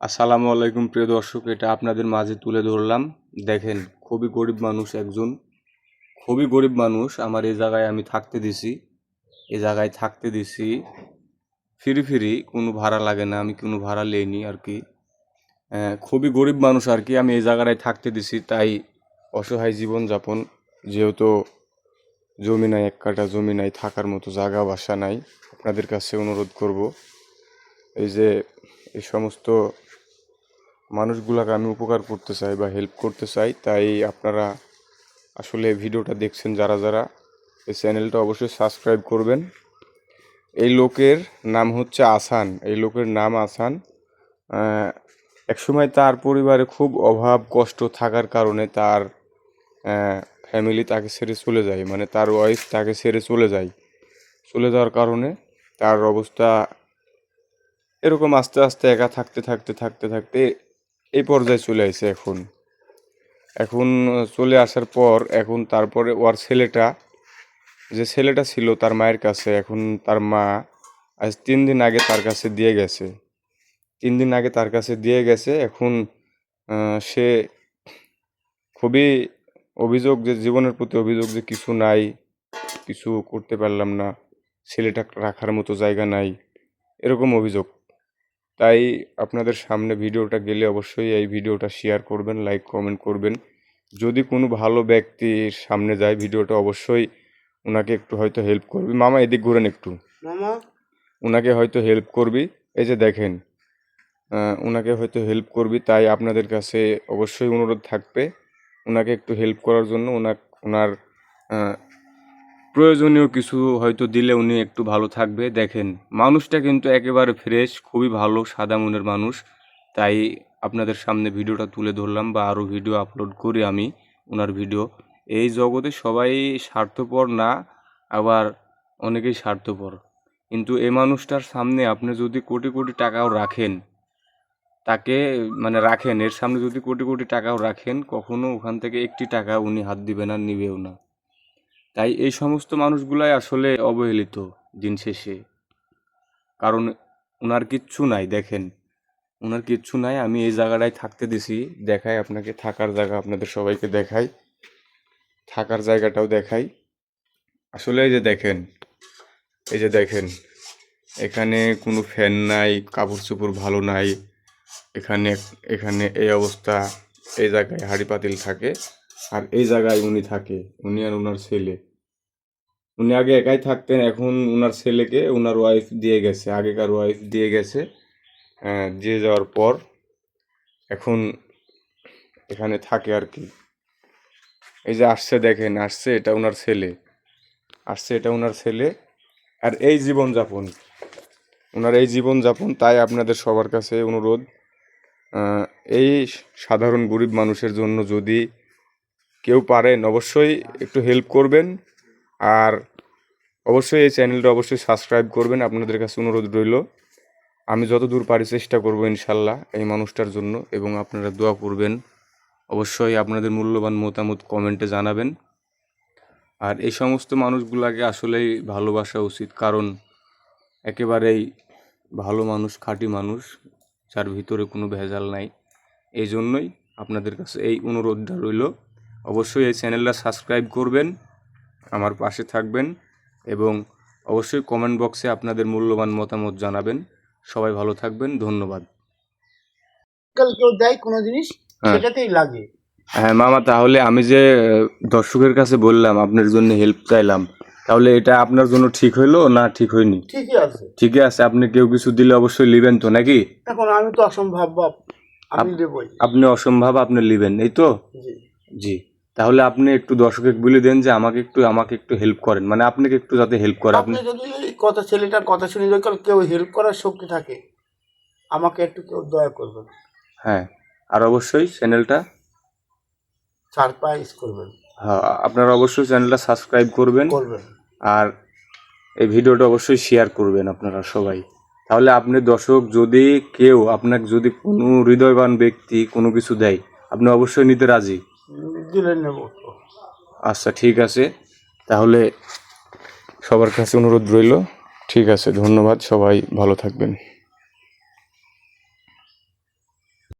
আসসালামু আলাইকুম প্রিয় দর্শক, এটা আপনাদের মাঝে তুলে ধরলাম। দেখেন, খুবই গরিব মানুষ একজন, খুবই গরিব মানুষ। আমার এই জায়গায় আমি থাকতে দিছি, এই জায়গায় থাকতে দিছি ফ্রি, কোনো ভাড়া লাগে না, আমি কোনো ভাড়া লেইনি আর কি। খুবই গরিব মানুষ আর কি, আমি এই জায়গায় থাকতে দিছি। তাই অসহায় জীবনযাপন, যেহেতু জমি নাই, এক কাঠা জমি নাই, থাকার মতো জায়গা বাসা নাই। আপনাদের কাছে অনুরোধ করব, এই যে এই সমস্ত মানুষগুলোকে আমি উপকার করতে চাই বা হেল্প করতে চাই। তাই আপনারা আসলে ভিডিওটা দেখছেন যারা যারা, এই চ্যানেলটা অবশ্যই সাবস্ক্রাইব করবেন। এই লোকের নাম হচ্ছে আসান, এই লোকের নাম আসান। একসময় তার পরিবারে খুব অভাব কষ্ট থাকার কারণে তার ফ্যামিলি তাকে ছেড়ে চলে যায়, মানে তার ওয়াইফ তাকে ছেড়ে চলে যায়। চলে যাওয়ার কারণে তার অবস্থা এরকম আস্তে আস্তে একা থাকতে থাকতে থাকতে থাকতে এই পর্যায়ে চলে আসে। এখন চলে আসার পর এখন তারপরে ওর ছেলেটা, যে ছেলেটা ছিল তার মায়ের কাছে, এখন তার মা আজ 3 দিন আগে তার কাছে দিয়ে গেছে। 3 দিন আগে তার কাছে দিয়ে গেছে। এখন সে খুবই অভিযোগ, যে জীবনের প্রতি অভিযোগ, যে কিছু নাই, কিছু করতে পারলাম না, ছেলেটা রাখার মতো জায়গা নাই, এরকম অভিযোগ। তাই আপনাদের সামনে ভিডিওটা গেলে অবশ্যই এই ভিডিওটা শেয়ার করবেন, লাইক কমেন্ট করবেন। যদি কোনো ভালো ব্যক্তির সামনে যায় ভিডিওটা, অবশ্যই ওনাকে একটু হয়তো হেল্প করবি। মামা এদিক ঘুরেন একটু, মামা ওনাকে হয়তো হেল্প করবি। এই যে দেখেন, ওনাকে হয়তো হেল্প করবি। তাই আপনাদের কাছে অবশ্যই অনুরোধ থাকবে ওনাকে একটু হেল্প করার জন্য। ওনার প্রয়োজনীয় কিছু হয়তো দিলে উনি একটু ভালো থাকবে। দেখেন, মানুষটা কিন্তু একেবারে ফ্রেশ, খুবই ভালো, সাদা মনের মানুষ। তাই আপনাদের সামনে ভিডিওটা তুলে ধরলাম, বা আরও ভিডিও আপলোড করি আমি ওনার ভিডিও। এই জগতে সবাই স্বার্থপর না, আবার অনেকেই স্বার্থপর। কিন্তু এই মানুষটার সামনে আপনি যদি কোটি কোটি টাকাও রাখেন, তাকে মানে রাখেন, এর সামনে যদি কোটি কোটি টাকাও রাখেন, কখনো ওখান থেকে একটি টাকা উনি হাত দিবে না, নিবেও না। তাই এই সমস্ত মানুষগুলাই আসলে অবহেলিত দিন শেষে। কারণ ওনার কিচ্ছু নাই। দেখেন, ওনার কিচ্ছু নাই। আমি এই জায়গাটায় থাকতে দিছি, দেখাই আপনাকে থাকার জায়গা, আপনাদের সবাইকে দেখাই, থাকার জায়গাটাও দেখাই। আসলে এই যে দেখেন, এখানে কোনো ফ্যান নাই, কাপড় চোপড় ভালো নাই। এখানে এখানে এই অবস্থা। এই জায়গায় হাঁড়ি পাতিল থাকে, আর এই জায়গায় উনি থাকে, উনি আর ওনার ছেলে। উনি আগে একাই থাকতেন, এখন ওনার ছেলেকে ওনার ওয়াইফ দিয়ে গেছে, আগেকার ওয়াইফ দিয়ে গেছে। দিয়ে যাওয়ার পর এখন এখানে থাকে আর কি। এই যে আসছে, দেখেন আসছে, এটা ওনার ছেলে, আসছে, এটা ওনার ছেলে। আর এই জীবনযাপন, ওনার এই জীবনযাপন। তাই আপনাদের সবার কাছে অনুরোধ, এই সাধারণ গরিব মানুষের জন্য যদি কেউ পারেন অবশ্যই একটু হেল্প করবেন। আর অবশ্যই এই চ্যানেলটা অবশ্যই সাবস্ক্রাইব করবেন, আপনাদের কাছে অনুরোধ রইল। আমি যতদূর পারি চেষ্টা করব ইনশাল্লাহ এই মানুষটার জন্য, এবং আপনারা দোয়া করবেন। অবশ্যই আপনাদের মূল্যবান মতামত কমেন্টে জানাবেন। আর এই সমস্ত মানুষগুলোকে আসলেই ভালোবাসা উচিত, কারণ একেবারেই ভালো মানুষ, খাঁটি মানুষ, যার ভিতরে কোনো ভেজাল নাই। এই জন্যই আপনাদের কাছে এই অনুরোধটা রইল। অবশ্যই এই চ্যানেলটা সাবস্ক্রাইব করবেন, আমার পাশে থাকবেন, এবং অবশ্যই কমেন্ট বক্সে আপনাদের মূল্যবান মতামত জানাবেন। সবাই ভালো থাকবেন, ধন্যবাদ। কেউ দেয় কোনো জিনিস, সেটাতেই লাগে। হ্যাঁ মামা, তাহলে আমি যে দর্শকের কাছে বললাম, আপনার জন্য হেল্প চাইলাম, তাহলে এটা আপনার জন্য ঠিক হইলো না ঠিক হয়নি? ঠিকই আছে, ঠিকই আছে। আপনি কেউ কিছু দিলে অবশ্যই লিবেন তো, নাকি? এখন আমি তো অসম্ভব বাপ, আমি দেবই। আপনি অসম্ভব, আপনি লিবেন, এই তো? জি জি। তাহলে আপনি একটু দর্শকে বলে দেন যে আমাকে একটু হেল্প করেন, মানে আপনাকে একটু যাতে হেল্প করে। আপনি যদি কথা, ছেলেটার কথা শুনে যদি কেউ হেল্প করার শক্তি থাকে, আমাকে একটু কেউ দয়া করবেন। হ্যাঁ, আর অবশ্যই চ্যানেলটা সারপ্রাইজ করবেন। হ্যাঁ, আপনারা অবশ্যই চ্যানেলটা সাবস্ক্রাইব করবেন, আর এই ভিডিওটা অবশ্যই শেয়ার করবেন আপনারা সবাই। তাহলে আপনি দর্শক, যদি কেউ আপনাকে, যদি কোনো হৃদয়বান ব্যক্তি কোনো কিছু দেয়, আপনি অবশ্যই নিতে রাজি? দিলে নেব। আচ্ছা, ঠিক আছে। তাহলে সবার কাছে অনুরোধ রইল। ঠিক আছে, ধন্যবাদ, সবাই ভালো থাকবেন।